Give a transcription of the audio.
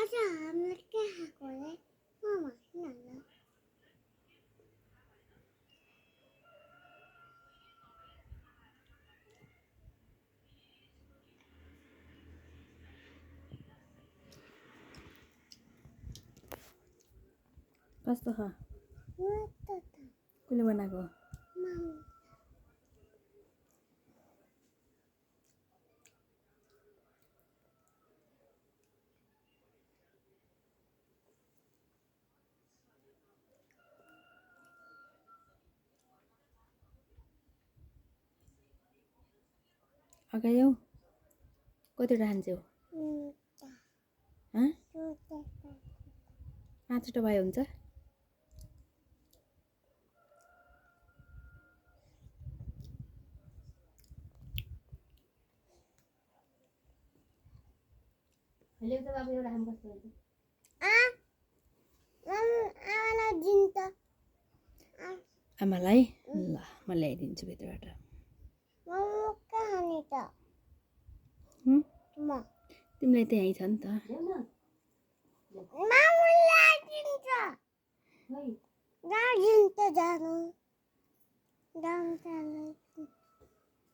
आज हामीले के खाएको रे मामा किन कस्तो छ कसले बनाएको अगायौ कतिवटा खान्छौ हँ 5वटा भए हुन्छ अहिले त बाबु एउटा खानु कस्तो हुन्छ आमालाई दिन्छ आमालाई ल म ल्याइदिन्छु भित्रबाट मम्मी के खाने त म तिमीलाई त यहीँ छ नि त मामुलाई दिन्छ जान्छ जानु जान्छ